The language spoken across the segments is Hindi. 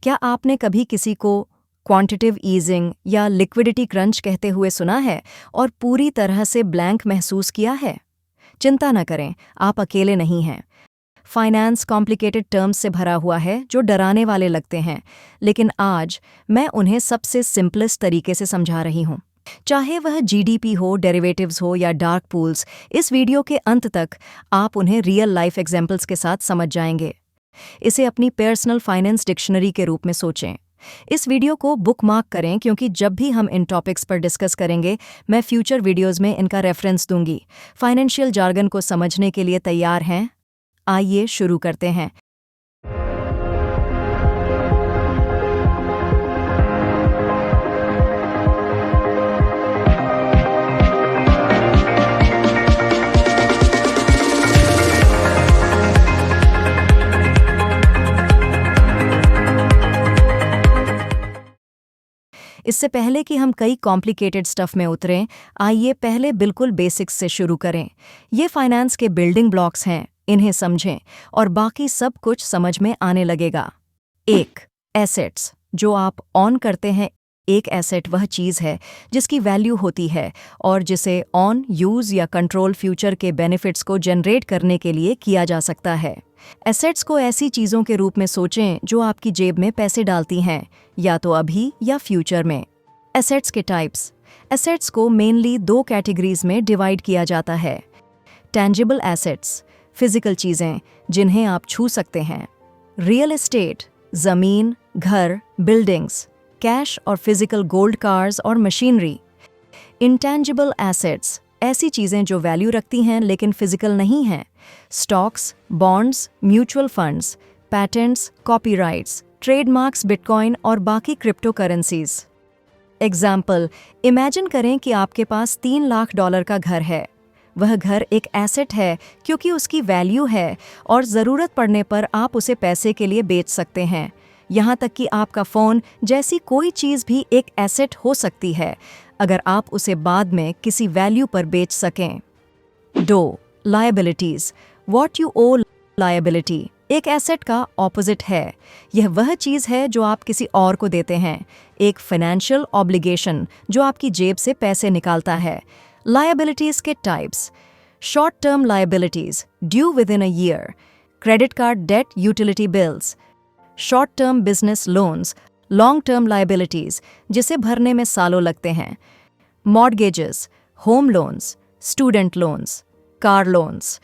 क्या आपने कभी किसी को क्वांटिटिव ईजिंग या लिक्विडिटी क्रंच कहते हुए सुना है और पूरी तरह से ब्लैंक महसूस किया है? चिंता न करें, आप अकेले नहीं हैं। फाइनेंस कॉम्प्लिकेटेड टर्म्स से भरा हुआ है जो डराने वाले लगते हैं, लेकिन आज मैं उन्हें सबसे सिंपलेस्ट तरीके से समझा रही हूँ। चाहे वह जीडीपी हो, डेरिवेटिव्स हो या डार्क पूल्स, इस वीडियो के अंत तक आप उन्हें रियल लाइफ एग्जाम्पल्स के साथ समझ जाएंगे। इसे अपनी पर्सनल फाइनेंस डिक्शनरी के रूप में सोचें। इस वीडियो को बुकमार्क करें क्योंकि जब भी हम इन टॉपिक्स पर डिस्कस करेंगे, मैं फ्यूचर वीडियोज़ में इनका रेफरेंस दूंगी। फाइनेंशियल जार्गन को समझने के लिए तैयार हैं? आइए शुरू करते हैं। इससे पहले कि हम कई कॉम्प्लिकेटेड स्टफ में उतरें, आइए पहले बिल्कुल बेसिक्स से शुरू करें। ये फाइनेंस के बिल्डिंग ब्लॉक्स हैं, इन्हें समझें और बाकी सब कुछ समझ में आने लगेगा। 1. एसेट्स, जो आप ऑन करते हैं। एक एसेट वह चीज़ है जिसकी वैल्यू होती है और जिसे ऑन, यूज़ या कंट्रोल फ्यूचर के बेनिफिट्स को जनरेट करने के लिए किया जा सकता है। एसेट्स को ऐसी चीज़ों के रूप में सोचें जो आपकी जेब में पैसे डालती हैं, या तो अभी या फ्यूचर में। एसेट्स के टाइप्स। एसेट्स को मेनली 2 कैटेगरीज में डिवाइड किया जाता है। टेंजिबल एसेट्स, फिजिकल चीज़ें जिन्हें आप छू सकते हैं। रियल एस्टेट, ज़मीन, घर, बिल्डिंग्स। कैश और फिजिकल गोल्ड कार्स और मशीनरी। इंटेंजिबल एसेट्स, ऐसी चीज़ें जो वैल्यू रखती हैं लेकिन फिजिकल नहीं हैं। Stocks, bonds, mutual funds, patents, copyrights, trademarks, bitcoin और बाकी क्रिप्टो करेंसीज। एग्जाम्पल, इमेजिन करें कि आपके पास $3 लाख का घर है। वह घर एक एसेट है क्योंकि उसकी वैल्यू है और ज़रूरत पड़ने पर आप उसे पैसे के लिए बेच सकते हैं। यहाँ तक कि आपका फ़ोन जैसी कोई चीज़ भी एक एसेट हो सकती है अगर आप उसे बाद में किसी वैल्यू पर बेच सकें। 2. Liabilities, what you owe. Liability एक एसेट का ऑपोजिट है। यह वह चीज़ है जो आप किसी और को देते हैं, एक फाइनेंशियल ऑब्लिगेशन जो आपकी जेब से पैसे निकालता है। लायबिलिटीज़ के types. Short term liabilities, due within a year. Credit card debt, utility bills. Short term business loans, long term liabilities जिसे भरने में सालों लगते हैं। Mortgages, home loans, student loans, car loans.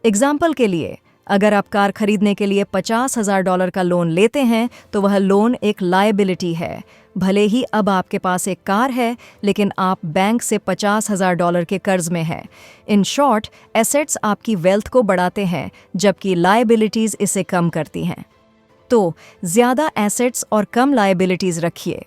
Example के लिए, अगर आप कार खरीदने के लिए $50,000 का लोन लेते हैं तो वह लोन एक लायबिलिटी है। भले ही अब आपके पास एक कार है, लेकिन आप बैंक से $50,000 के कर्ज में हैं। इन शॉर्ट, एसेट्स आपकी वेल्थ को बढ़ाते हैं जबकि लायबिलिटीज़ इसे कम करती हैं। तो ज़्यादा एसेट्स और कम लायबिलिटीज़ रखिए।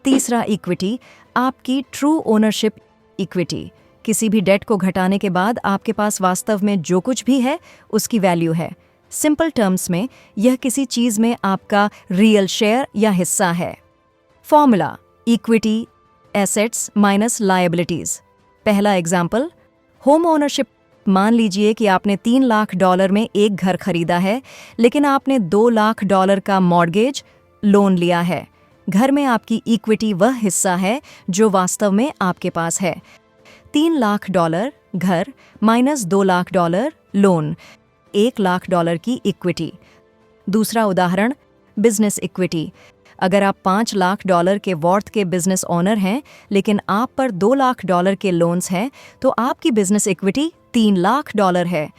तीसरा, इक्विटी, आपकी ट्रू ओनरशिप इक्विटी। किसी भी डेट को घटाने के बाद आपके पास वास्तव में जो कुछ भी है उसकी वैल्यू है। सिंपल टर्म्स में, यह किसी चीज़ में आपका रियल शेयर या हिस्सा है। Formula, equity assets minus liabilities. पहला एग्जाम्पल, होम ओनरशिप। मान लीजिए कि आपने $3 लाख में एक घर खरीदा है, लेकिन आपने $2 लाख का मॉर्गेज लोन लिया है। घर में आपकी इक्विटी वह हिस्सा है जो वास्तव में आपके पास है। $3 लाख घर माइनस $2 लाख लोन, $1 लाख की इक्विटी। दूसरा उदाहरण, बिजनेस इक्विटी। अगर आप $5 लाख के वर्थ के बिजनेस ओनर हैं, लेकिन आप पर $2 लाख के लोन्स हैं, तो आपकी बिजनेस इक्विटी $3 लाख है।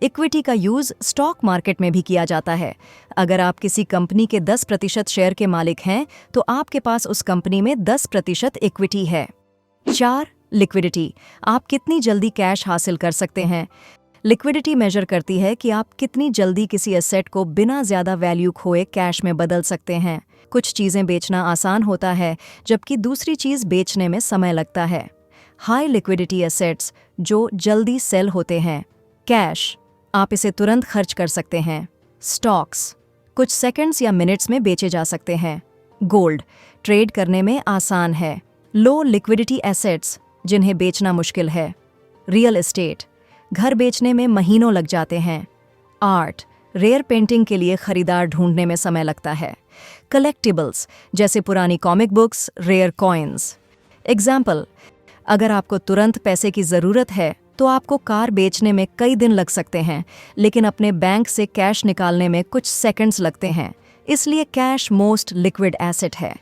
इक्विटी का यूज़ स्टॉक मार्केट में भी किया जाता है। अगर आप किसी कंपनी के 10% शेयर के मालिक हैं, तो आपके पास उस कंपनी में 10% इक्विटी है। 4. लिक्विडिटी, आप कितनी जल्दी कैश हासिल कर सकते हैं। लिक्विडिटी मेजर करती है कि आप कितनी जल्दी किसी एसेट को बिना ज़्यादा वैल्यू खोए कैश में बदल सकते हैं। कुछ चीज़ें बेचना आसान होता है, जबकि दूसरी चीज़ बेचने में समय लगता है। हाई लिक्विडिटी एसेट्स, जो जल्दी सेल होते हैं। कैश, आप इसे तुरंत खर्च कर सकते हैं। स्टॉक्स, कुछ सेकंड्स या मिनट्स में बेचे जा सकते हैं। गोल्ड, ट्रेड करने में आसान है। लो लिक्विडिटी एसेट्स, जिन्हें बेचना मुश्किल है। रियल एस्टेट, घर बेचने में महीनों लग जाते हैं। आर्ट, रेयर पेंटिंग के लिए खरीदार ढूंढने में समय लगता है। कलेक्टिबल्स जैसे पुरानी comic books, rare coins. Example, अगर आपको तुरंत पैसे की ज़रूरत है तो आपको कार बेचने में कई दिन लग सकते हैं, लेकिन अपने बैंक से कैश निकालने में कुछ सेकंड्स लगते हैं। इसलिए कैश मोस्ट लिक्विड एसेट है।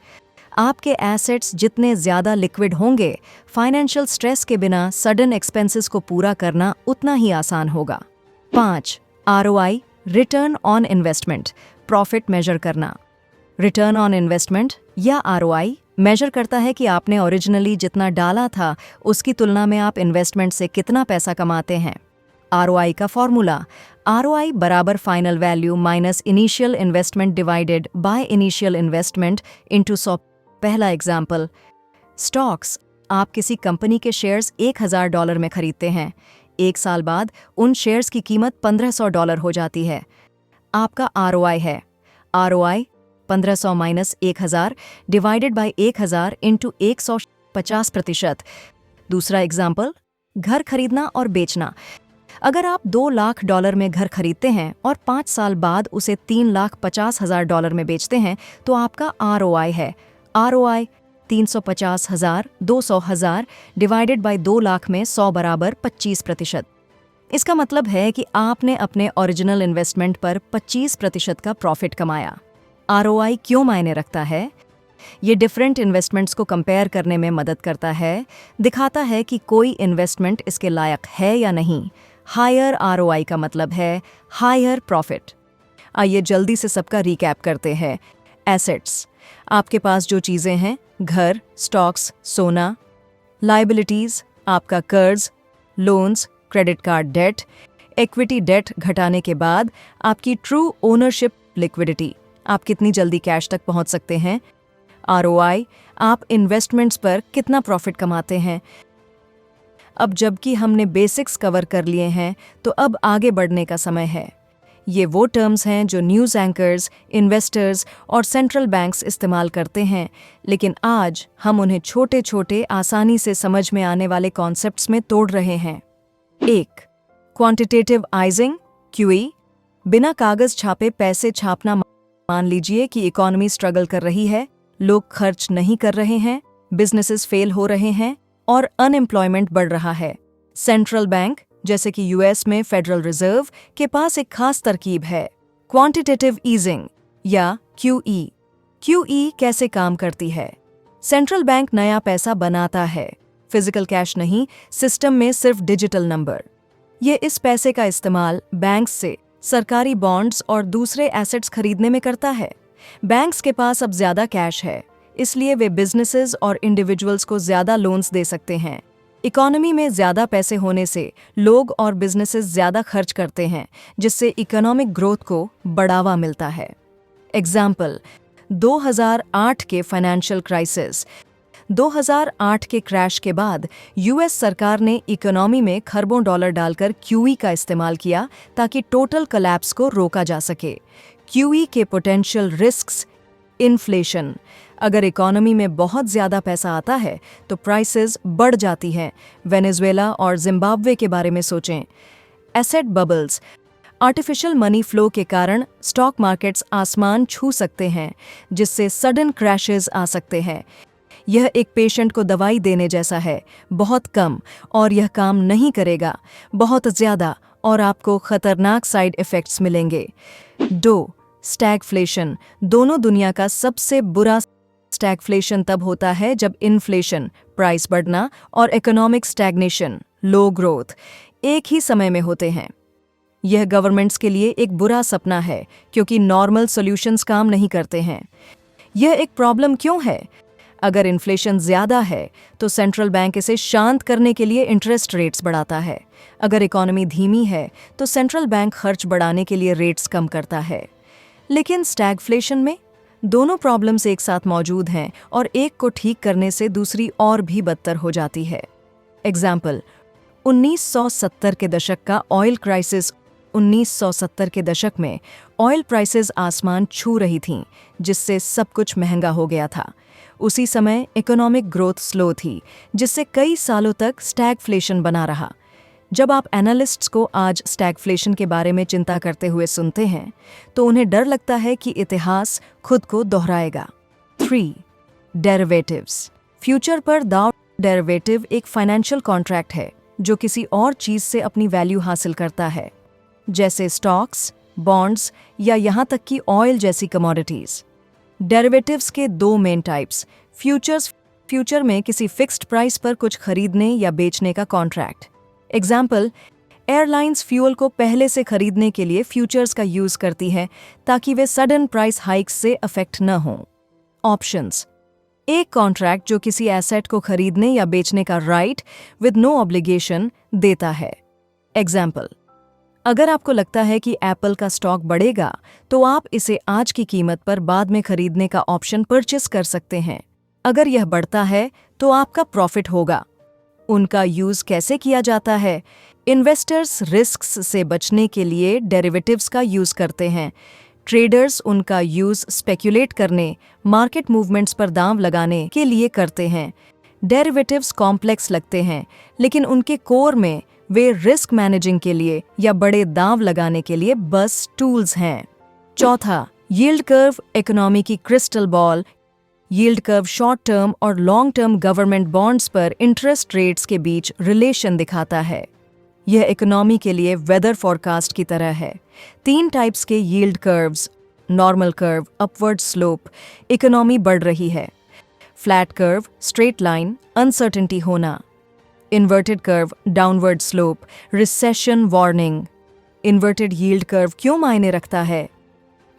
आपके एसेट्स जितने ज़्यादा लिक्विड होंगे, फाइनेंशियल स्ट्रेस के बिना सडन एक्सपेंसेस को पूरा करना उतना ही आसान होगा। 5. ROI return on investment, profit measure करना। रिटर्न ऑन इन्वेस्टमेंट या ROI मेजर करता है कि आपने ओरिजिनली जितना डाला था उसकी तुलना में आप इन्वेस्टमेंट से कितना पैसा कमाते हैं। ROI का फॉर्मूला, ROI बराबर final value minus initial investment divided by initial investment into 100। पहला एग्जाम्पल, स्टॉक्स, आप किसी कंपनी के शेयर्स $1000 में खरीदते हैं। 1 साल बाद उन शेयर्स की कीमत $1500 हो जाती है। आपका ROI है ROI 1500 minus 1000 divided by 1000 into 150%। दूसरा एग्जाम्पल, घर खरीदना और बेचना। अगर आप $2 लाख में घर खरीदते हैं और 5 साल बाद उसे $3,50,000 में बेचते हैं तो आपका ROI है ROI 350,000 200,000 डिवाइडेड बाय 2 लाख में 100 बराबर 25%। इसका मतलब है कि आपने अपने ओरिजिनल इन्वेस्टमेंट पर 25% का प्रॉफिट कमाया। ROI क्यों मायने रखता है? ये डिफरेंट इन्वेस्टमेंट्स को कंपेयर करने में मदद करता है, दिखाता है कि कोई इन्वेस्टमेंट इसके लायक है या नहीं। हायर ROI का मतलब है हायर प्रॉफिट। आइए जल्दी से सबका रिकैप करते हैं। एसेट्स, आपके पास जो चीज़ें हैं, घर, स्टॉक्स, सोना। लायबिलिटीज़, आपका कर्ज, loans, credit card debt. Equity debt घटाने के बाद आपकी ट्रू ओनरशिप लिक्विडिटी, आप कितनी जल्दी कैश तक पहुंच सकते हैं। ROI, आप इन्वेस्टमेंट्स पर कितना प्रॉफिट कमाते हैं। अब जबकि हमने बेसिक्स कवर कर लिए हैं तो अब आगे बढ़ने का समय है। ये वो टर्म्स हैं जो न्यूज़ एंकर्स, इन्वेस्टर्स और सेंट्रल बैंक्स इस्तेमाल करते हैं, लेकिन आज हम उन्हें छोटे छोटे आसानी से समझ में आने वाले कॉन्सेप्ट्स में तोड़ रहे हैं। 1. क्वांटिटेटिव आइजिंग QE, बिना कागज छापे पैसे छापना। मान लीजिए कि इकोनॉमी स्ट्रगल कर रही है, लोग खर्च नहीं कर रहे हैं, बिजनेसेस फेल हो रहे हैं और अनएम्प्लॉयमेंट बढ़ रहा है। सेंट्रल बैंक जैसे कि US में फेडरल रिजर्व के पास एक खास तरकीब है, क्वांटिटेटिव ईजिंग या QE। QE कैसे काम करती है? सेंट्रल बैंक नया पैसा बनाता है, फिजिकल कैश नहीं, सिस्टम में सिर्फ डिजिटल नंबर। ये इस पैसे का इस्तेमाल बैंक्स से सरकारी बॉन्ड्स और दूसरे एसेट्स खरीदने में करता है। बैंक्स के पास अब ज्यादा कैश है, इसलिए वे बिजनेसेस और इंडिविजुअल्स को ज्यादा लोन्स दे सकते हैं। इकोनॉमी में ज्यादा पैसे होने से लोग और बिजनेसेस ज्यादा खर्च करते हैं, जिससे इकोनॉमिक ग्रोथ को बढ़ावा मिलता है। एग्जाम्पल, 2008 के फाइनेंशियल क्राइसिस। 2008 के क्रैश के बाद US सरकार ने इकोनॉमी में खरबों डॉलर डालकर QE का इस्तेमाल किया ताकि टोटल कोलैप्स को रोका जा सके। QE के पोटेंशियल रिस्क्स, इन्फ्लेशन, अगर इकोनॉमी में बहुत ज़्यादा पैसा आता है तो प्राइसेस बढ़ जाती हैं। वेनेजुएला और जिम्बाब्वे के बारे में सोचें। Asset bubbles, artificial money flow के कारण स्टॉक मार्केट्स आसमान छू सकते हैं, जिससे सडन क्रैशेस आ सकते हैं। यह एक पेशेंट को दवाई देने जैसा है, बहुत कम और यह काम नहीं करेगा, बहुत ज़्यादा और आपको खतरनाक साइड इफ़ेक्ट्स मिलेंगे। स्टैगफ्लेशन, दोनों दुनिया का सबसे बुरा स्टैगफ्लेशन तब होता है जब इन्फ्लेशन, प्राइस बढ़ना, और इकोनॉमिक स्टैग्नेशन, लो ग्रोथ एक ही समय में होते हैं। यह गवर्नमेंट्स के लिए एक बुरा सपना है क्योंकि नॉर्मल सॉल्यूशंस काम नहीं करते हैं। यह एक प्रॉब्लम क्यों है? अगर इन्फ्लेशन ज़्यादा है तो सेंट्रल बैंक इसे शांत करने के लिए इंटरेस्ट रेट्स बढ़ाता है। अगर इकोनॉमी धीमी है तो सेंट्रल बैंक खर्च बढ़ाने के लिए रेट्स कम करता है। लेकिन स्टैगफ्लेशन में दोनों प्रॉब्लम्स एक साथ मौजूद हैं और एक को ठीक करने से दूसरी और भी बदतर हो जाती है। एग्जाम्पल, 1970 के दशक का ऑयल क्राइसिस। 1970 के दशक में ऑयल प्राइसेस आसमान छू रही थीं, जिससे सब कुछ महंगा हो गया था। उसी समय इकोनॉमिक ग्रोथ स्लो थी, जिससे कई सालों तक स्टैगफ्लेशन बना रहा। जब आप एनालिस्ट्स को आज स्टैगफ्लेशन के बारे में चिंता करते हुए सुनते हैं तो उन्हें डर लगता है कि इतिहास खुद को दोहराएगा। 3. डेरिवेटिव्स। फ्यूचर पर दांव। डेरिवेटिव एक फाइनेंशियल कॉन्ट्रैक्ट है जो किसी और चीज से अपनी वैल्यू हासिल करता है, जैसे स्टॉक्स, बॉन्ड्स या यहाँ तक कि ऑयल जैसी कमोडिटीज। डेरिवेटिव्स के दो मेन टाइप्स। फ्यूचर में किसी फिक्स्ड प्राइस पर कुछ खरीदने या बेचने का कॉन्ट्रैक्ट। एग्जाम्पल, एयरलाइंस फ्यूल को पहले से खरीदने के लिए फ्यूचर्स का यूज करती है ताकि वे सडन प्राइस हाइक्स से अफेक्ट न हों। ऑप्शंस। एक कॉन्ट्रैक्ट जो किसी एसेट को खरीदने या बेचने का राइट विद नो ऑब्लिगेशन देता है। एग्जाम्पल, अगर आपको लगता है कि एप्पल का स्टॉक बढ़ेगा तो आप इसे आज की कीमत पर बाद में खरीदने का ऑप्शन परचेस कर सकते हैं। अगर यह बढ़ता है तो आपका प्रॉफिट होगा। उनका यूज कैसे किया जाता है? इन्वेस्टर्स रिस्क्स से बचने के लिए डेरिवेटिव्स का यूज करते हैं। ट्रेडर्स उनका यूज स्पेक्युलेट करने, मार्केट मूवमेंट्स पर दांव लगाने के लिए करते हैं। डेरिवेटिव्स कॉम्प्लेक्स लगते हैं, लेकिन उनके कोर में वे रिस्क मैनेजिंग के लिए या बड़े दांव लगाने के लिए बस टूल्स हैं। चौथा, यील्ड कर्व इकोनॉमी की crystal ball. Yield curve short term और लॉन्ग टर्म गवर्नमेंट बॉन्ड्स पर इंटरेस्ट रेट्स के बीच रिलेशन दिखाता है। यह इकोनॉमी के लिए वेदर फॉरकास्ट की तरह है। 3 टाइप्स के yield curves. Normal curve, upward slope, economy बढ़ रही है। Flat curve, straight line, uncertainty होना। Inverted curve, downward slope, recession warning. Inverted yield curve क्यों मायने रखता है?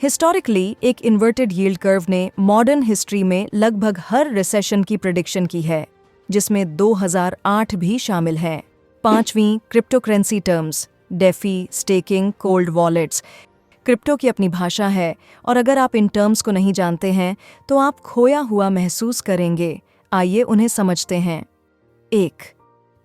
हिस्टोरिकली एक इन्वर्टेड यील्ड कर्व ने मॉडर्न हिस्ट्री में लगभग हर रिसेशन की प्रेडिक्शन की है, जिसमें 2008 भी शामिल है। 5वीं, cryptocurrency terms. DeFi, staking, cold wallets. Crypto की अपनी भाषा है और अगर आप इन टर्म्स को नहीं जानते हैं तो आप खोया हुआ महसूस करेंगे। आइए उन्हें समझते हैं। 1.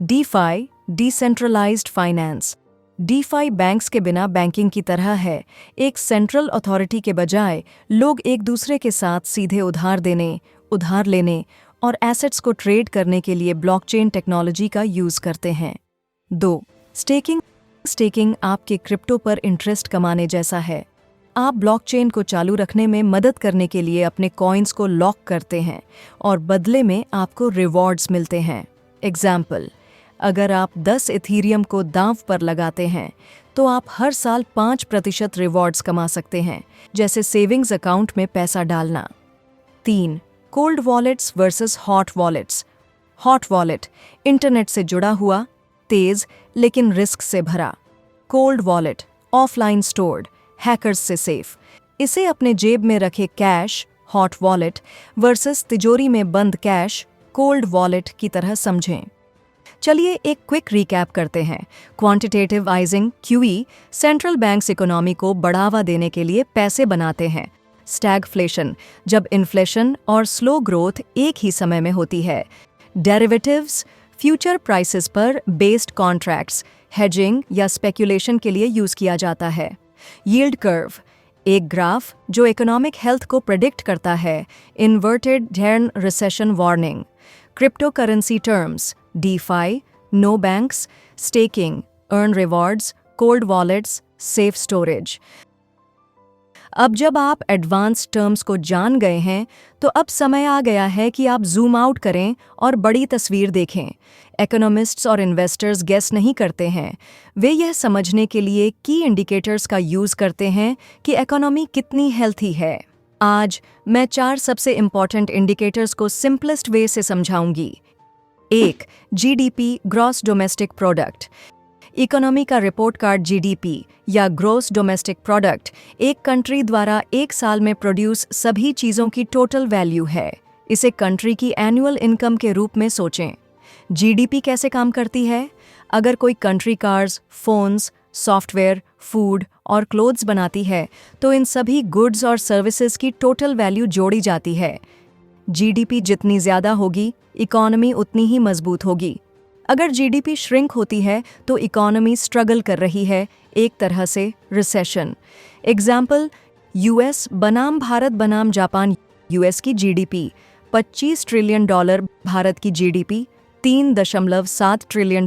DeFi, decentralised finance. DeFi banks के बिना बैंकिंग की तरह है। एक सेंट्रल अथॉरिटी के बजाय लोग एक दूसरे के साथ सीधे उधार देने, उधार लेने और एसेट्स को ट्रेड करने के लिए ब्लॉकचेन टेक्नोलॉजी का यूज करते हैं। 2. स्टेकिंग आपके क्रिप्टो पर इंटरेस्ट कमाने जैसा है। आप ब्लॉकचेन को चालू रखने में मदद करने के लिए अपने कॉइन्स को लॉक करते हैं और बदले में आपको रिवॉर्ड्स मिलते हैं। एग्जाम्पल, अगर आप 10 इथीरियम को दांव पर लगाते हैं तो आप हर साल 5% रिवॉर्ड्स कमा सकते हैं, जैसे सेविंग्स अकाउंट में पैसा डालना। 3. Cold wallets versus hot wallets. Hot wallet internet से जुड़ा हुआ, तेज लेकिन रिस्क से भरा। Cold wallet offline stored, hackers से सेफ। इसे अपने जेब में रखे कैश, हॉट वॉलेट वर्सेस तिजोरी में बंद कैश, कोल्ड वॉलेट की तरह समझें। चलिए एक क्विक रिकैप करते हैं। Quantitative icing QE central banks economy को बढ़ावा देने के लिए पैसे बनाते हैं। स्टैगफ्लेशन जब इन्फ्लेशन और स्लो ग्रोथ एक ही समय में होती है। डेरिवेटिव्स फ्यूचर प्राइसेस पर बेस्ड कॉन्ट्रैक्ट्स, हेजिंग या स्पेक्यूलेशन के लिए यूज किया जाता है। यील्ड कर्व एक ग्राफ जो इकोनॉमिक हेल्थ को प्रेडिक्ट करता है। इन्वर्टेड डैर्न recession warning. Cryptocurrency terms DeFi, no banks, staking, earn rewards, cold wallets, safe storage. अब जब आप एडवांस टर्म्स को जान गए हैं तो अब समय आ गया है कि आप जूम आउट करें और बड़ी तस्वीर देखें। इकोनॉमिस्ट्स और इन्वेस्टर्स गेस नहीं करते हैं, वे यह समझने के लिए की इंडिकेटर्स का यूज करते हैं कि इकोनॉमी कितनी हेल्थी है। आज मैं 4 सबसे इंपॉर्टेंट इंडिकेटर्स को सिंपलेस्ट वे से समझाऊंगी। 1. GDP gross domestic product. Economy का रिपोर्ट कार्ड GDP या ग्रॉस डोमेस्टिक प्रोडक्ट एक कंट्री द्वारा एक साल में प्रोड्यूस सभी चीज़ों की टोटल वैल्यू है। इसे कंट्री की एनुअल इनकम के रूप में सोचें। GDP कैसे काम करती है? अगर कोई country cars, phones, software, food और क्लोथ्स बनाती है तो इन सभी गुड्स और सर्विसेज की टोटल वैल्यू जोड़ी जाती है। GDP जितनी ज़्यादा होगी, इकोनॉमी उतनी ही मजबूत होगी। अगर GDP श्रिंक होती है तो इकोनॉमी स्ट्रगल कर रही है, एक तरह से रिसेशन। एग्जाम्पल, US बनाम भारत बनाम जापान। US की GDP $25 ट्रिलियन, भारत की GDP $3.7 ट्रिलियन।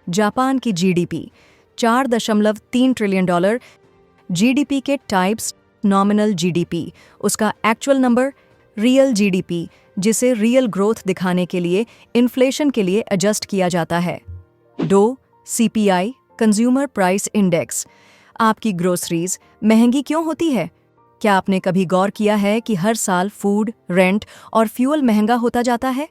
जापान की जीडीपी 4.3 ट्रिलियन डॉलर। जीडीपी के टाइप्स: नॉमिनल जीडीपी, उसका एक्चुअल नंबर; रियल जीडीपी, जिसे रियल ग्रोथ दिखाने के लिए इन्फ्लेशन के लिए एडजस्ट किया जाता है। दो, सीपीआई, कंज्यूमर प्राइस इंडेक्स। आपकी ग्रोसरीज महंगी क्यों होती है? क्या आपने कभी गौर किया है कि हर साल फूड, रेंट और फ्यूल महंगा होता जाता है?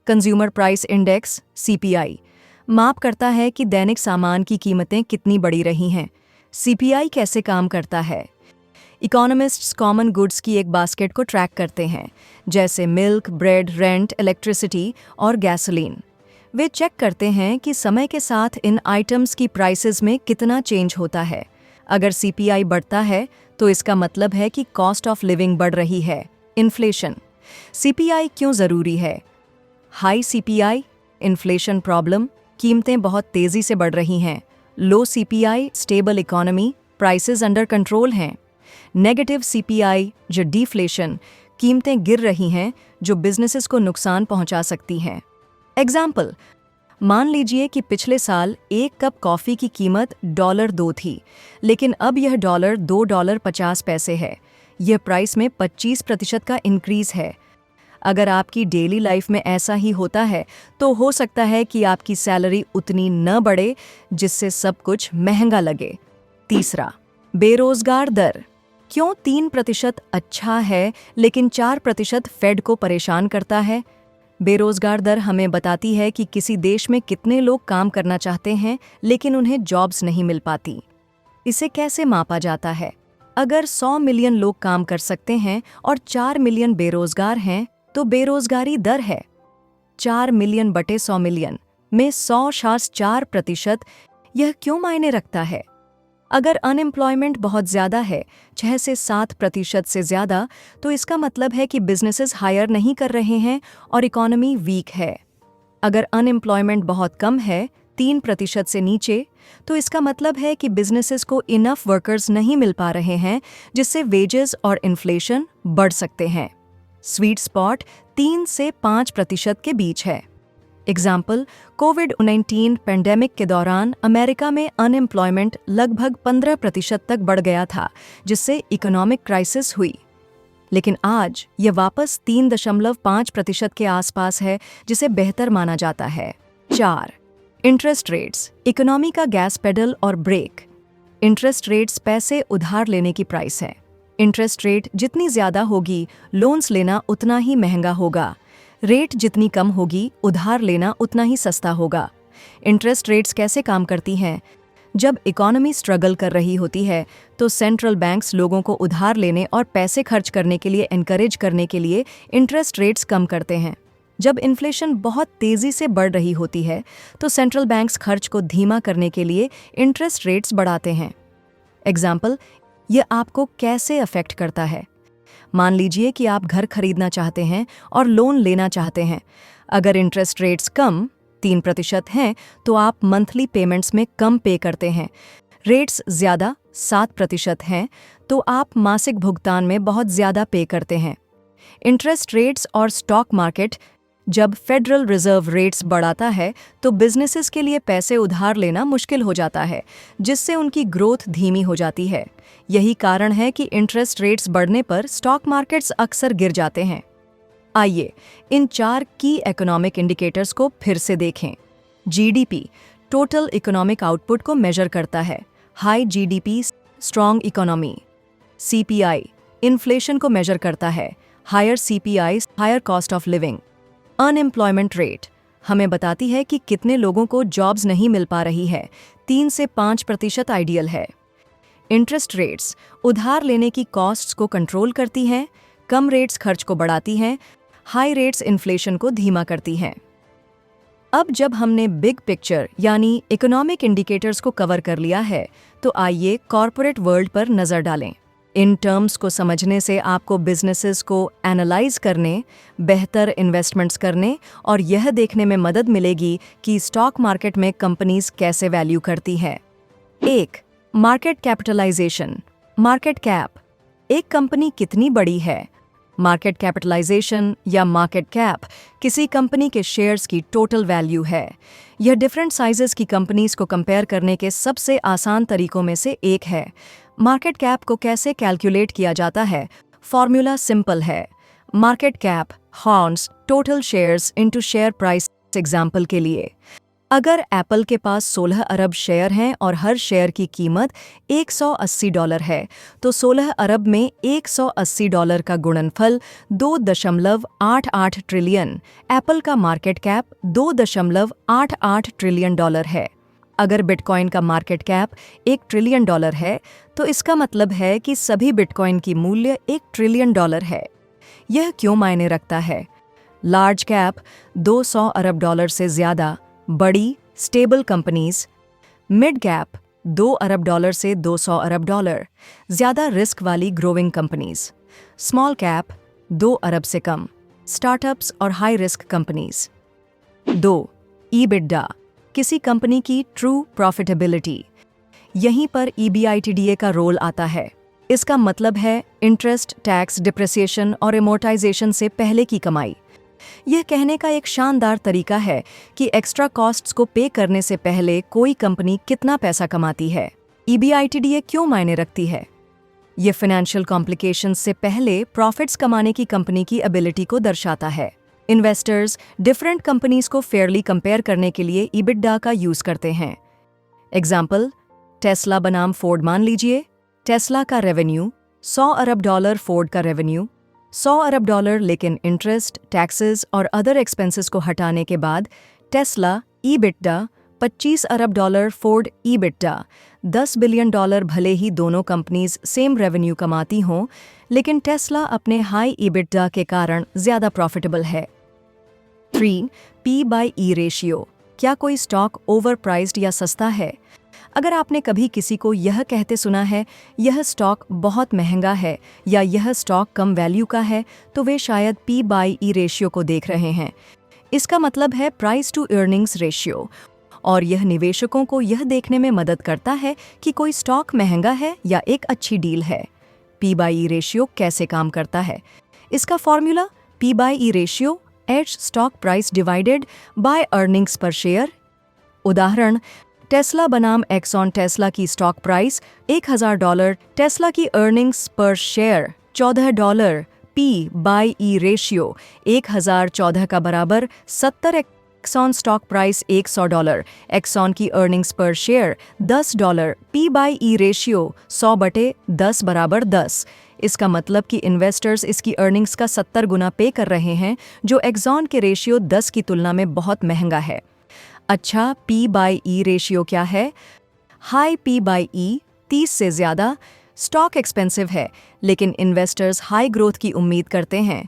कंज्यूमर प्राइस इंडेक्स सीपीआई माप करता है कि दैनिक सामान की कीमतें कितनी बढ़ी रही हैं। सीपीआई कैसे काम करता है? इकोनॉमिस्ट्स कॉमन गुड्स की एक बास्केट को ट्रैक करते हैं, जैसे मिल्क, ब्रेड, रेंट, इलेक्ट्रिसिटी और गैसोलीन। वे चेक करते हैं कि समय के साथ इन आइटम्स की प्राइसेस में कितना चेंज होता है। अगर सीपीआई बढ़ता है तो इसका मतलब है कि कॉस्ट ऑफ लिविंग बढ़ रही है, इन्फ्लेशन। सीपीआई क्यों ज़रूरी है? हाई सीपीआई, इन्फ्लेशन प्रॉब्लम, कीमतें बहुत तेज़ी से बढ़ रही हैं। Low CPI, stable economy, prices under control हैं। नेगेटिव सीपीआई, जो डिफ्लेशन, कीमतें गिर रही हैं, जो बिजनेसेस को नुकसान पहुंचा सकती हैं। एग्जाम्पल: मान लीजिए कि पिछले साल एक कप कॉफ़ी की कीमत $2 थी, लेकिन अब यह $2.50 है। यह प्राइस में 25% का इंक्रीज़ है। अगर आपकी डेली लाइफ में ऐसा ही होता है तो हो सकता है कि आपकी सैलरी उतनी न बढ़े, जिससे सब कुछ महंगा लगे। तीसरा, बेरोजगार दर। क्यों 3% अच्छा है लेकिन 4% फेड को परेशान करता है? बेरोजगार दर हमें बताती है कि किसी देश में कितने लोग काम करना चाहते हैं लेकिन उन्हें जॉब्स नहीं मिल पाती। इसे कैसे मापा जाता है? अगर 100 मिलियन लोग काम कर सकते हैं और 4 मिलियन बेरोजगार हैं तो बेरोजगारी दर है 4 मिलियन बटे 100 मिलियन में 100.4%। यह क्यों मायने रखता है? अगर अनएम्प्लॉयमेंट बहुत ज़्यादा है, 6 से 7% से ज़्यादा, तो इसका मतलब है कि बिजनेसेस हायर नहीं कर रहे हैं और इकोनॉमी वीक है। अगर अनएम्प्लॉयमेंट बहुत कम है, 3% से नीचे, तो इसका मतलब है कि बिजनेसेस को इनफ वर्कर्स नहीं मिल पा रहे हैं, जिससे वेजेस और इन्फ्लेशन बढ़ सकते हैं। स्वीट स्पॉट 3 से 5% के बीच है। एग्जाम्पल: कोविड-19 पेंडेमिक के दौरान अमेरिका में अनएम्प्लॉयमेंट लगभग 15% तक बढ़ गया था, जिससे इकोनॉमिक क्राइसिस हुई। लेकिन आज यह वापस 3.5% के आसपास है, जिसे बेहतर माना जाता है। 4. इंटरेस्ट रेट्स, इकोनॉमी का गैस पेडल और ब्रेक। इंटरेस्ट रेट्स पैसे उधार लेने की प्राइस है। इंटरेस्ट रेट जितनी ज़्यादा होगी, लोन्स लेना उतना ही महंगा होगा। रेट जितनी कम होगी, उधार लेना उतना ही सस्ता होगा। इंटरेस्ट रेट्स कैसे काम करती हैं? जब इकोनॉमी स्ट्रगल कर रही होती है तो सेंट्रल बैंक्स लोगों को उधार लेने और पैसे खर्च करने के लिए एनकरेज करने के लिए इंटरेस्ट रेट्स कम करते हैं। जब इन्फ्लेशन बहुत तेज़ी से बढ़ रही होती है तो सेंट्रल बैंक्स खर्च को धीमा करने के लिए इंटरेस्ट रेट्स बढ़ाते हैं। एग्जाम्पल: यह आपको कैसे अफेक्ट करता है? मान लीजिए कि आप घर खरीदना चाहते हैं और लोन लेना चाहते हैं। अगर इंटरेस्ट रेट्स कम 3% हैं तो आप मंथली पेमेंट्स में कम पे करते हैं। रेट्स ज़्यादा 7% हैं तो आप मासिक भुगतान में बहुत ज़्यादा पे करते हैं। इंटरेस्ट रेट्स और स्टॉक मार्केट: जब फेडरल रिजर्व रेट्स बढ़ाता है तो बिजनेसेस के लिए पैसे उधार लेना मुश्किल हो जाता है, जिससे उनकी ग्रोथ धीमी हो जाती है। यही कारण है कि इंटरेस्ट रेट्स बढ़ने पर स्टॉक मार्केट्स अक्सर गिर जाते हैं। आइए इन 4 की इकोनॉमिक इंडिकेटर्स को फिर से देखें। जीडीपी टोटल इकोनॉमिक आउटपुट को मेजर करता है। High GDP strong economy. CPI inflation को मेजर करता है। Higher CPI higher cost of living. Unemployment rate हमें बताती है कि कितने लोगों को जॉब्स नहीं मिल पा रही है। 3 से 5% आइडियल है। इंटरेस्ट रेट्स उधार लेने की कॉस्ट्स को कंट्रोल करती हैं। कम रेट्स खर्च को बढ़ाती हैं। हाई रेट्स इन्फ्लेशन को धीमा करती हैं। अब जब हमने बिग पिक्चर यानी इकोनॉमिक इंडिकेटर्स को कवर कर लिया है, तो आइए कॉर्पोरेट वर्ल्ड पर नज़र डालें। इन टर्म्स को समझने से आपको बिजनेसेस को एनालाइज करने, बेहतर इन्वेस्टमेंट्स करने और यह देखने में मदद मिलेगी कि स्टॉक मार्केट में कंपनीज कैसे वैल्यू करती है। 1. Market capitalisation, market cap. एक कंपनी कितनी बड़ी है? मार्केट कैपिटलाइजेशन या मार्केट कैप किसी कंपनी के शेयर्स की टोटल वैल्यू है। यह डिफरेंट साइजेस की कंपनीज को कंपेयर करने के सबसे आसान तरीकों में से एक है। मार्केट कैप को कैसे कैलकुलेट किया जाता है? फॉर्मूला सिंपल है। Market cap horns total shares into share price. Example के लिए, अगर एप्पल के पास 16 अरब शेयर हैं और हर शेयर की कीमत $180 है, तो 16 अरब में $180 का गुणनफल 2.88 ट्रिलियन। एप्पल का मार्केट कैप $2.88 ट्रिलियन है। अगर बिटकॉइन का मार्केट कैप $1 ट्रिलियन है, तो इसका मतलब है कि सभी बिटकॉइन की मूल्य $1 ट्रिलियन है। यह क्यों मायने रखता है? लार्ज कैप 200 अरब डॉलर से ज्यादा बड़ी स्टेबल कंपनीज, मिड कैप 2 अरब डॉलर से 200 अरब डॉलर ज्यादा रिस्क वाली ग्रोइंग कंपनीज, स्मॉल कैप 2 अरब से कम स्टार्टअप्स और हाई रिस्क कंपनीज। 2. ईबिटडा किसी कंपनी की ट्रू प्रॉफिटेबिलिटी। यहीं पर EBITDA का रोल आता है। इसका मतलब है इंटरेस्ट, टैक्स, डिप्रिसिएशन और एमोर्टाइजेशन से पहले की कमाई। यह कहने का एक शानदार तरीका है कि एक्स्ट्रा कॉस्ट्स को पे करने से पहले कोई कंपनी कितना पैसा कमाती है। EBITDA क्यों मायने रखती है? यह फाइनेंशियल कॉम्प्लिकेशंस से पहले प्रॉफिट्स कमाने की कंपनी की एबिलिटी को दर्शाता है। इन्वेस्टर्स डिफरेंट कंपनीज को फेयरली कंपेयर करने के लिए EBITDA का यूज करते हैं। एग्जाम्पल, टेस्ला बनाम फोर्ड मान लीजिए। टेस्ला का रेवेन्यू $100 अरब, फोर्ड का रेवेन्यू $100 अरब, लेकिन इंटरेस्ट, टैक्सेस और अदर एक्सपेंसेस को हटाने के बाद टेस्ला EBITDA $25 अरब, फोर्ड EBITDA $10 बिलियन। भले ही दोनों कंपनीज सेम रेवेन्यू कमाती हों, लेकिन टेस्ला अपने हाई EBITDA के कारण ज्यादा प्रॉफिटेबल है। 3. P/E ratio. क्या कोई स्टॉक ओवर प्राइस्ड या सस्ता है? अगर आपने कभी किसी को यह कहते सुना है, यह स्टॉक बहुत महंगा है या यह स्टॉक कम वैल्यू का है, तो वे शायद P/E रेशियो को देख रहे हैं। इसका मतलब है प्राइस टू अर्निंग्स रेशियो, और यह निवेशकों को यह देखने में मदद करता है कि कोई स्टॉक महंगा है या एक अच्छी डील है। P/E रेशियो कैसे काम करता है? इसका formula P/E ratio H stock price divided by earnings पर शेयर। उदाहरण, टेस्ला बनाम एक्सॉन। टेस्ला की स्टॉक प्राइस $1000, टेस्ला की अर्निंग्स पर शेयर $14। P/E रेशियो 1014 का बराबर 70। एक्सॉन स्टॉक प्राइस $100, एक्सॉन की अर्निंग्स पर शेयर $10। P/E रेशियो 100/10 बराबर 10। इसका मतलब कि इन्वेस्टर्स इसकी अर्निंग्स का 70 गुना पे कर रहे हैं, जो एक्सॉन के रेशियो 10 की तुलना में बहुत महंगा है। अच्छा, P/E रेशियो क्या है? हाई P/E 30 से ज़्यादा स्टॉक एक्सपेंसिव है, लेकिन इन्वेस्टर्स हाई ग्रोथ की उम्मीद करते हैं।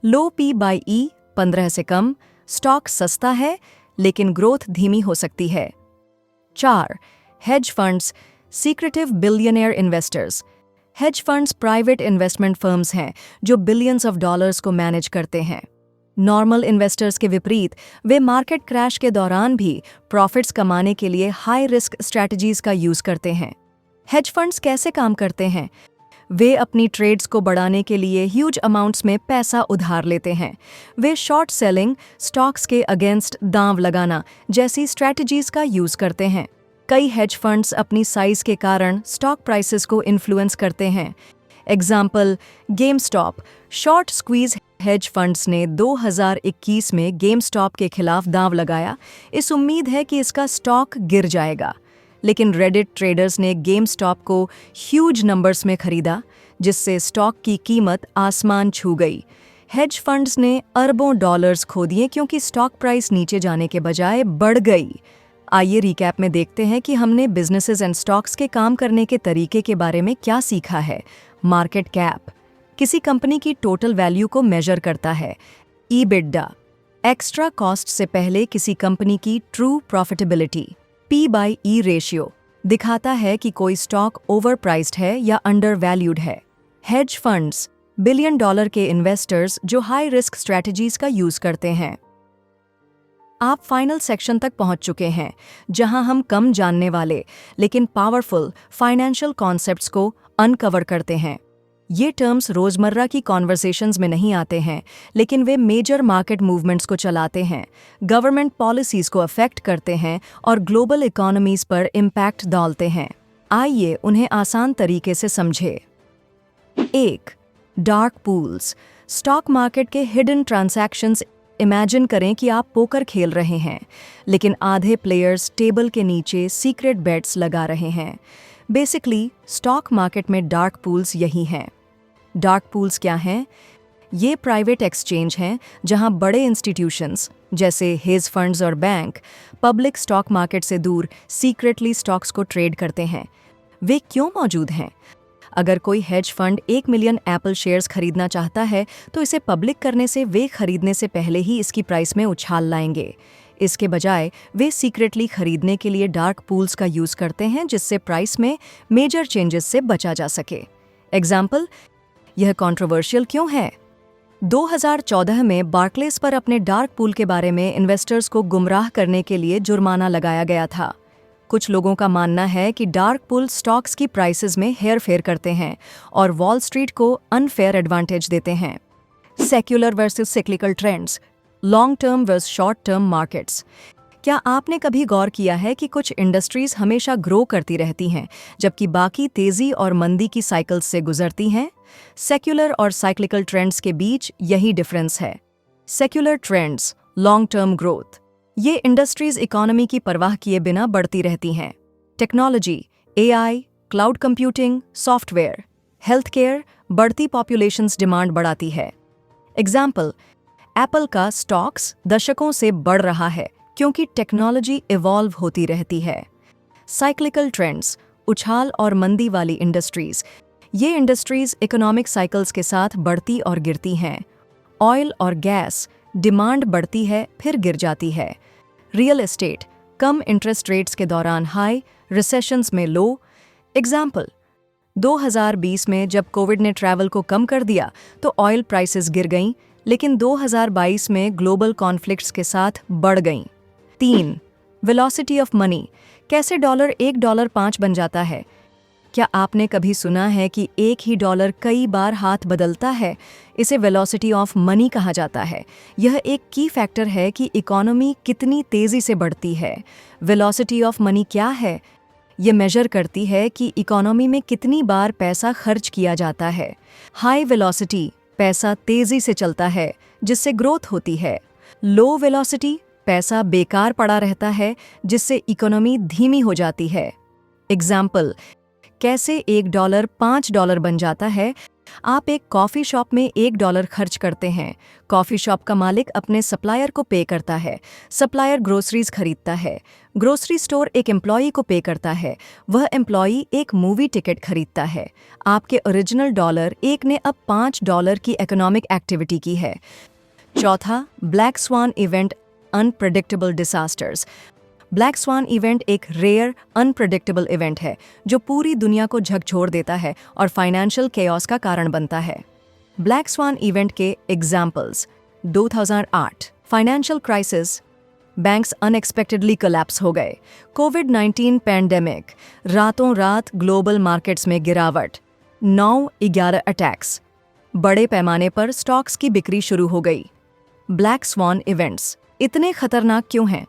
लो P/E 15 से कम स्टॉक सस्ता है, लेकिन ग्रोथ धीमी हो सकती है। 4. Hedge funds secretive billionaire investors. Hedge funds private investment firms हैं जो बिलियंस ऑफ डॉलर्स को मैनेज करते हैं। नॉर्मल इन्वेस्टर्स के विपरीत, वे मार्केट क्रैश के दौरान भी प्रॉफिट्स कमाने के लिए हाई रिस्क स्ट्रैटेजीज का यूज करते हैं। हेज फंड्स कैसे काम करते हैं? वे अपनी ट्रेड्स को बढ़ाने के लिए ह्यूज अमाउंट्स में पैसा उधार लेते हैं। वे शॉर्ट सेलिंग, स्टॉक्स के अगेंस्ट दांव लगाना जैसी स्ट्रैटेजीज का यूज करते हैं। कई हेज फंड्स अपनी साइज के कारण स्टॉक प्राइसेस को इन्फ्लुएंस करते हैं। Example, GameStop. Short squeeze hedge funds ने 2021 में गेमस्टॉप के खिलाफ दांव लगाया, इस उम्मीद है कि इसका स्टॉक गिर जाएगा। लेकिन रेडिट ट्रेडर्स ने गेमस्टॉप को ह्यूज नंबर्स में खरीदा, जिससे स्टॉक की कीमत आसमान छू गई। हेज फंड्स ने अरबों डॉलर्स खो दिए क्योंकि स्टॉक प्राइस नीचे जाने के बजाय बढ़ गई। आइए रिकैप में देखते हैं कि हमने बिजनेसेस एंड स्टॉक्स के काम करने के तरीके के बारे में क्या सीखा है। मार्केट कैप किसी कंपनी की टोटल वैल्यू को मेजर करता है। EBITDA एक्स्ट्रा कॉस्ट से पहले किसी कंपनी की ट्रू प्रॉफिटेबिलिटी। P/E रेशियो दिखाता है कि कोई स्टॉक ओवर प्राइस्ड है या अंडर वैल्यूड है। हेज फंड्स बिलियन डॉलर के इन्वेस्टर्स जो हाई रिस्क स्ट्रैटेजीज का यूज करते हैं। आप फाइनल सेक्शन तक पहुंच चुके हैं, जहां हम कम जानने वाले लेकिन पावरफुल फाइनेंशियल कॉन्सेप्ट्स को अनकवर करते हैं। ये टर्म्स रोजमर्रा की कॉन्वर्सेशंस में नहीं आते हैं, लेकिन वे मेजर मार्केट मूवमेंट्स को चलाते हैं, गवर्नमेंट पॉलिसीज को अफेक्ट करते हैं और ग्लोबल इकोनॉमीज पर इम्पैक्ट डालते हैं। आइए उन्हें आसान तरीके से समझें। 1. Dark pools. स्टॉक मार्केट के हिडन ट्रांजैक्शंस। इमेजिन करें कि आप पोकर खेल रहे हैं, लेकिन आधे प्लेयर्स टेबल के नीचे सीक्रेट बेट्स लगा रहे हैं। बेसिकली स्टॉक मार्केट में डार्क पूल्स यही हैं। डार्क पूल्स क्या हैं? ये प्राइवेट एक्सचेंज हैं जहां बड़े इंस्टीट्यूशंस जैसे हेज फंड्स और बैंक पब्लिक स्टॉक मार्केट से दूर सीक्रेटली स्टॉक्स को ट्रेड करते हैं। वे क्यों मौजूद हैं? अगर कोई hedge fund 1 million Apple shares खरीदना चाहता है तो इसे पब्लिक करने से वे खरीदने से पहले ही इसकी प्राइस में उछाल लाएंगे। इसके बजाय वे सीक्रेटली खरीदने के लिए डार्क पूल्स का यूज करते हैं, जिससे प्राइस में मेजर चेंजेस से बचा जा सके। एग्जाम्पल, यह कंट्रोवर्शियल क्यों है? 2014 में बार्कलेस पर अपने डार्क पूल के बारे में इन्वेस्टर्स को गुमराह करने के लिए जुर्माना लगाया गया था। कुछ लोगों का मानना है कि डार्क पूल स्टॉक्स की प्राइसेस में हेरफेर करते हैं और वॉल स्ट्रीट को अनफेयर एडवांटेज देते हैं। Secular versus cyclical trends, long term versus short term markets. क्या आपने कभी गौर किया है कि कुछ इंडस्ट्रीज हमेशा ग्रो करती रहती हैं, जबकि बाकी तेजी और मंदी की साइकिल्स से गुजरती हैं? सेक्युलर और साइक्लिकल ट्रेंड्स के बीच यही डिफरेंस है। Secular trends, long term growth. ये इंडस्ट्रीज इकोनॉमी की परवाह किए बिना बढ़ती रहती हैं। Technology, AI, cloud computing, software, health care, बढ़ती पॉपुलेशंस डिमांड बढ़ाती है। एग्जाम्पल, एप्पल का स्टॉक्स दशकों से बढ़ रहा है क्योंकि टेक्नोलॉजी इवॉल्व होती रहती है। साइक्लिकल ट्रेंड्स, उछाल और मंदी वाली इंडस्ट्रीज। ये इंडस्ट्रीज इकोनॉमिक साइकिल्स के साथ बढ़ती और गिरती हैं। ऑयल और गैस, डिमांड बढ़ती है फिर गिर जाती है। रियल एस्टेट, कम इंटरेस्ट रेट्स के दौरान हाई, रिसेशंस में लो। एग्जाम्पल, 2020 में जब कोविड ने ट्रैवल को कम कर दिया तो ऑयल प्राइसेस गिर गईं, लेकिन 2022 में ग्लोबल कॉन्फ्लिक्ट्स के साथ बढ़ गईं। 3. Velocity of money. कैसे डॉलर $1.5 बन जाता है? क्या आपने कभी सुना है कि एक ही डॉलर कई बार हाथ बदलता है? इसे वेलोसिटी ऑफ मनी कहा जाता है। यह एक की फैक्टर है कि इकोनॉमी कितनी तेजी से बढ़ती है। वेलोसिटी ऑफ मनी क्या है? ये मेजर करती है कि इकोनॉमी में कितनी बार पैसा खर्च किया जाता है। हाई वेलोसिटी, पैसा तेजी से चलता है जिससे ग्रोथ होती है। लो वेलोसिटी, पैसा बेकार पड़ा रहता है जिससे इकोनॉमी धीमी हो जाती है। एग्जाम्पल, कैसे $1 $5 बन जाता है? आप एक कॉफ़ी शॉप में $1 खर्च करते हैं। कॉफ़ी शॉप का मालिक अपने सप्लायर को पे करता है। सप्लायर ग्रोसरीज खरीदता है। ग्रोसरी स्टोर एक एम्प्लॉई को पे करता है। वह एम्प्लॉई एक मूवी टिकट खरीदता है। आपके ओरिजिनल डॉलर एक ने अब $5 की इकोनॉमिक एक्टिविटी की है। चौथा, black swan event, unpredictable disasters. Black swan event एक रेयर अनप्रेडिक्टेबल इवेंट है जो पूरी दुनिया को झकझोर देता है और फाइनेंशियल केओस का कारण बनता है। ब्लैक स्वान इवेंट के examples: 2008 financial crisis, banks unexpectedly collapse हो गए। कोविड-19 पैंडेमिक, रातों रात ग्लोबल मार्केट्स में गिरावट। 9/11 अटैक्स, बड़े पैमाने पर स्टॉक्स की बिक्री शुरू हो गई। ब्लैक स्वान इवेंट्स इतने खतरनाक क्यों हैं?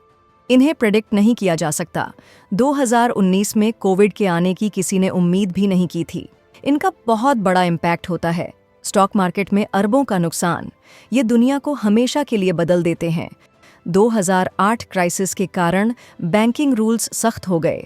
इन्हें प्रेडिक्ट नहीं किया जा सकता। 2019 में कोविड के आने की किसी ने उम्मीद भी नहीं की थी। इनका बहुत बड़ा इम्पैक्ट होता है। स्टॉक मार्केट में अरबों का नुकसान, ये दुनिया को हमेशा के लिए बदल देते हैं। 2008 क्राइसिस के कारण बैंकिंग रूल्स सख्त हो गए।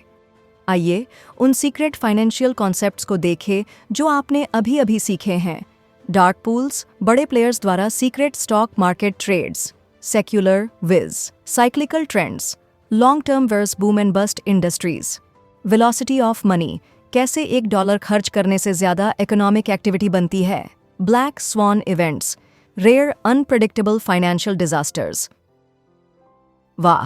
आइए उन सीक्रेट फाइनेंशियल कॉन्सेप्ट्स को देखें जो आपने अभी अभी सीखे हैं। डार्क पूल्स, बड़े प्लेयर्स द्वारा secret stock market trades. Secular vs, cyclical trends, long term vs boom and bust industries. Velocity of money, कैसे $1 खर्च करने से ज्यादा इकोनॉमिक एक्टिविटी बनती है। Black swan events, rare unpredictable financial disasters. वाह,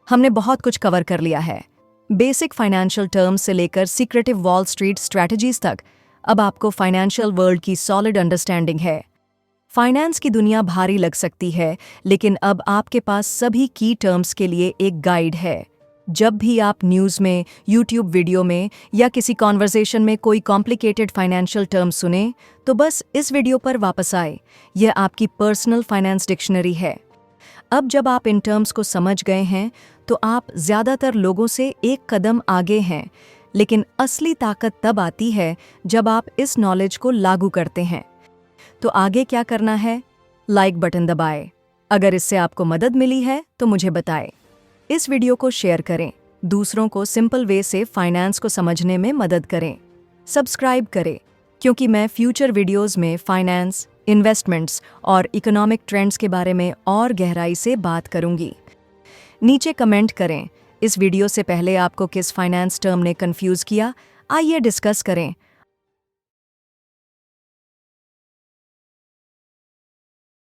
हमने बहुत कुछ कवर कर लिया है। बेसिक फाइनेंशियल टर्म्स से लेकर सीक्रेटिव वॉल स्ट्रीट स्ट्रैटेजीज तक। अब आपको फाइनेंशियल वर्ल्ड की सॉलिड अंडरस्टैंडिंग है। फाइनेंस की दुनिया भारी लग सकती है, लेकिन अब आपके पास सभी की टर्म्स के लिए एक गाइड है। जब भी आप न्यूज़ में, यूट्यूब वीडियो में या किसी कॉन्वर्सेशन में कोई कॉम्प्लिकेटेड फाइनेंशियल टर्म सुने, तो बस इस वीडियो पर वापस आए। यह आपकी पर्सनल फाइनेंस डिक्शनरी है। अब जब आप इन टर्म्स को समझ गए हैं, तो आप ज़्यादातर लोगों से एक कदम आगे हैं। लेकिन असली ताकत तब आती है जब आप इस नॉलेज को लागू करते हैं। तो आगे क्या करना है? लाइक बटन दबाएं। अगर इससे आपको मदद मिली है तो मुझे बताएं। इस वीडियो को शेयर करें, दूसरों को सिंपल वे से फाइनेंस को समझने में मदद करें। सब्सक्राइब करें, क्योंकि मैं फ्यूचर वीडियोस में फाइनेंस, इन्वेस्टमेंट्स और इकोनॉमिक ट्रेंड्स के बारे में और गहराई से बात करूंगी। नीचे कमेंट करें, इस वीडियो से पहले आपको किस फाइनेंस टर्म ने कंफ्यूज किया, आइए डिस्कस करें।